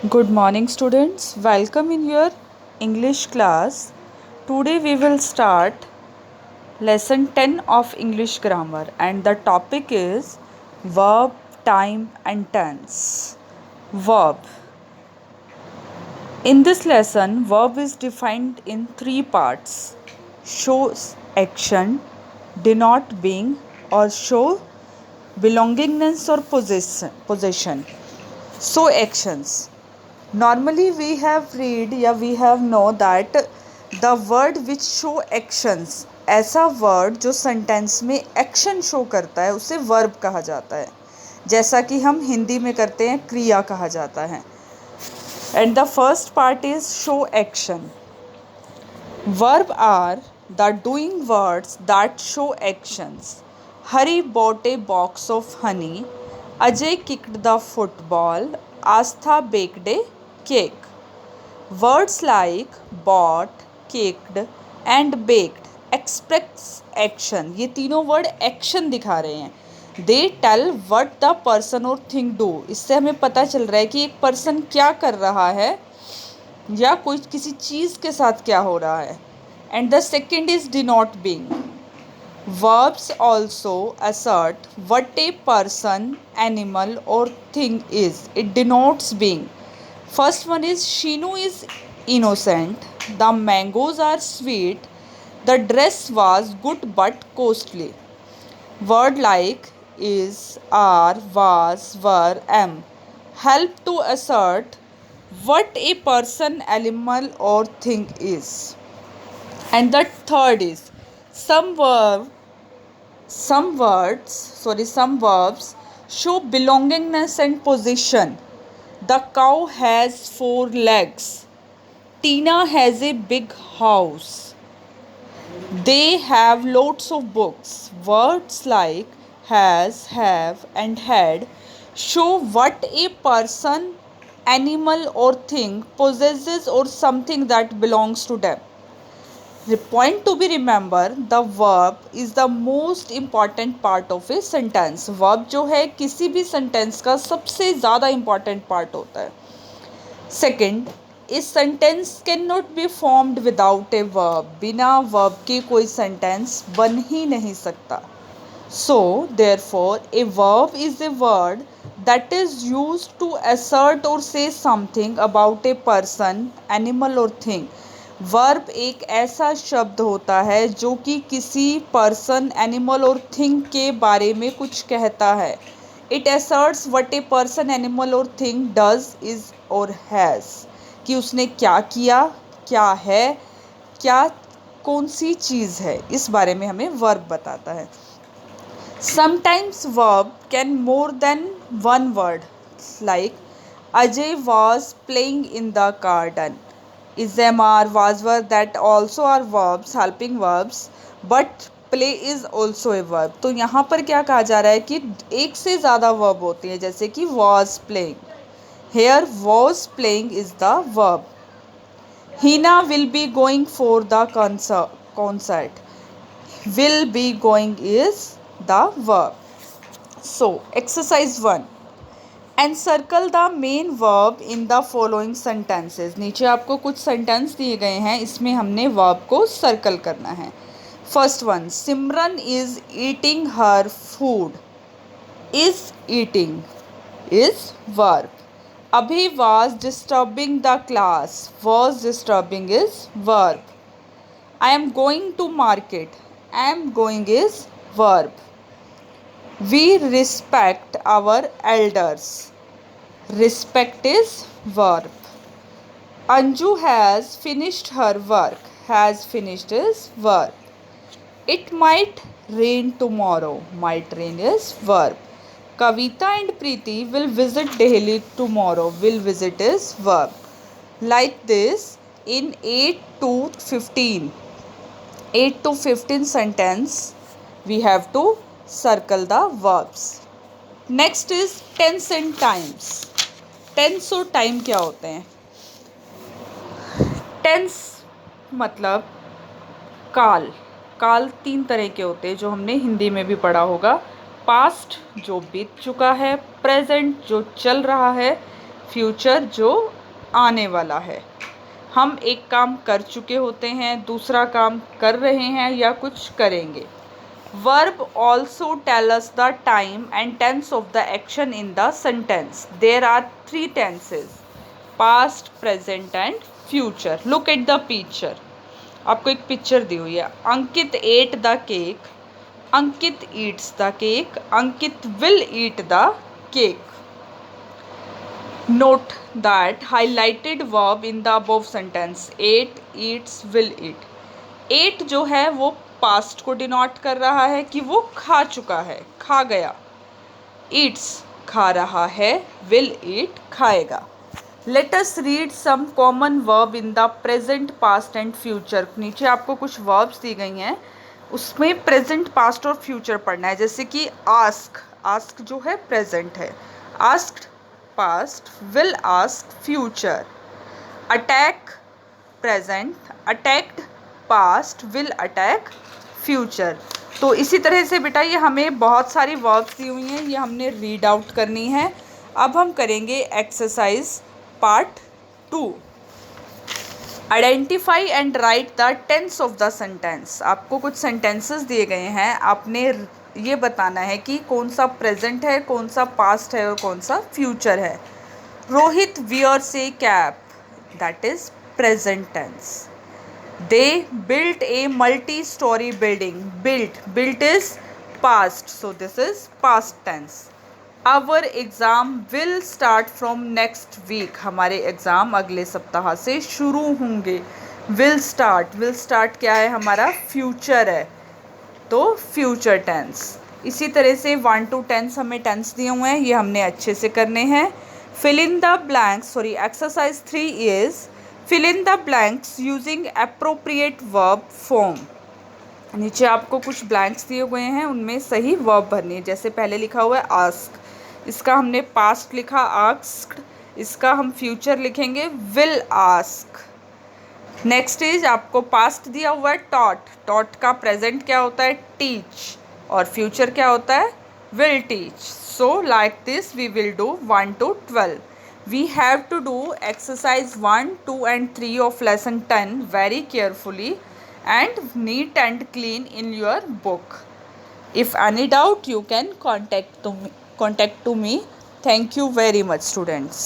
Good morning, students. Welcome in your English class. Today we will start lesson 10 of English grammar, and the topic is verb, time, and tense. Verb. In this lesson, verb is defined in three parts: shows action, denote being, or show belongingness or possession. So actions. Normally we have read या we have know that the word which show actions, ऐसा word जो sentence में action show करता है उसे verb कहा जाता है, जैसा कि हम हिंदी में करते हैं क्रिया कहा जाता है. And the first part is show action. Verb are the doing words that show actions. Hari bought a box of honey. Ajay kicked the football. Astha baked a cake. Words like bought, kicked and baked express action. ये तीनों word action दिखा रहे हैं. They tell what the person or thing do. इससे हमें पता चल रहा है कि एक पर्सन क्या कर रहा है या कोई किसी चीज़ के साथ क्या हो रहा है. And the second is denote being. Verbs also assert what a person, animal or thing is. It denotes being. First one is Shinu is innocent. The mangoes are sweet. The dress was good but costly. Word like is, are, was, were, am help to assert what a person, animal or thing is. And the third is some verbs show belongingness and possession. The cow has 4 legs. Tina has a big house. They have lots of books. Words like has, have and had show what a person, animal or thing possesses or something that belongs to them. The point to be remember, the verb is the most important part of a sentence. Verb जो है किसी भी sentence का सबसे ज़्यादा important part होता है. Second, a sentence cannot be formed without a verb. बिना verb के कोई sentence बन ही नहीं सकता. So, therefore, a verb is a word that is used to assert or say something about a person, animal or thing. Verb एक ऐसा शब्द होता है जो कि किसी पर्सन, एनिमल और थिंग के बारे में कुछ कहता है. It assets what a person, animal और थिंग डज, इज और हैज़, कि उसने क्या किया, क्या है, क्या कौन सी चीज़ है, इस बारे में हमें वर्ब बताता है. Sometimes verb can more than one word, like Ajay was playing in the garden. Is them are, was, were, that also are verbs, helping verbs, but play is also a verb. तो यहाँ पर क्या कहा जा रहा है कि एक से ज़्यादा verb होती है, जैसे कि was playing. Here was playing is the verb. Hina will be going for the concert. Will be going is the verb. So exercise 1. Encircle the main verb in the following sentences. नीचे आपको कुछ sentence दिए गए हैं, इसमें हमने verb को circle करना है. First one, Simran is eating her food. Is eating is verb. Abhi was disturbing the class. Was disturbing is verb. I am going to market. I am going is verb. We respect our elders. Respect is verb. Anju has finished her work. Has finished is verb. It might rain tomorrow. Might rain is verb. Kavita and Preeti will visit Delhi tomorrow. Will visit is verb. Like this in 8 to 15. 8 to 15 sentence we have to circle the verbs. Next is tense and times. Tense और time क्या होते हैं? Tense मतलब काल. काल 3 तरह के होते हैं जो हमने हिंदी में भी पढ़ा होगा. पास्ट जो बीत चुका है, प्रेजेंट जो चल रहा है, फ्यूचर जो आने वाला है। हम एक काम कर चुके होते हैं, दूसरा काम कर रहे हैं या कुछ करेंगे। Verb also tell us the time and tense of the action in the sentence. There are 3 tenses, past, present and future. Look at the picture. आपको एक पिक्चर दी हुई है। Ankit ate the cake, Ankit eats the cake, Ankit will eat the cake. Note that highlighted verb in the above sentence, ate, eats, will eat. Ate जो है वो past को denote कर रहा है कि वो खा चुका है, खा गया। ईट्स खा रहा है, विल ईट खाएगा। Let us read some common verb in the present, past and future. नीचे आपको कुछ वर्ब्स दी गई हैं, उसमें प्रेजेंट, पास्ट और फ्यूचर पढ़ना है। जैसे कि आस्क, आस्क जो है प्रेजेंट है, asked past, will ask future. Attack present, attacked past, will attack future. तो इसी तरह से बेटा ये हमें बहुत सारी वर्ब्स दी हुई हैं, ये हमने रीड आउट करनी है। अब हम करेंगे exercise part 2। Identify and write the tense of the sentence. आपको कुछ सेंटेंसेस दिए गए हैं, आपने ये बताना है कि कौन सा प्रेजेंट है, कौन सा पास्ट है और कौन सा फ्यूचर है। Rohit wears a cap, that is present tense. They built a multi storey building, built is past, so this is past tense. Our exam will start from next week, हमारे exam अगले सप्ताह से शुरू होंगे। विल स्टार्ट क्या है, हमारा future है, तो फ्यूचर टेंस। इसी तरह से 1 to 10 हमें टेंस दिए हुए हैं, ये हमने अच्छे से करने हैं। Fill in the blanks, exercise 3 is fill in the blanks using appropriate verb form. नीचे आपको कुछ ब्लैंक्स दिए हुए हैं, उनमें सही वर्ब भरनी है। जैसे पहले लिखा हुआ है आस्क, इसका हमने पास्ट लिखा आस्क्ड, इसका हम फ्यूचर लिखेंगे विल आस्क। नेक्स्ट इज आपको पास्ट दिया हुआ है टॉट, टॉट का प्रेजेंट क्या होता है टीच, और फ्यूचर क्या होता है will teach. So like this we will do 1 to 12. We have to do exercise 1, 2 and 3 of lesson 10 very carefully and neat and clean in your book. If any doubt, you can contact to me. Thank you very much, students.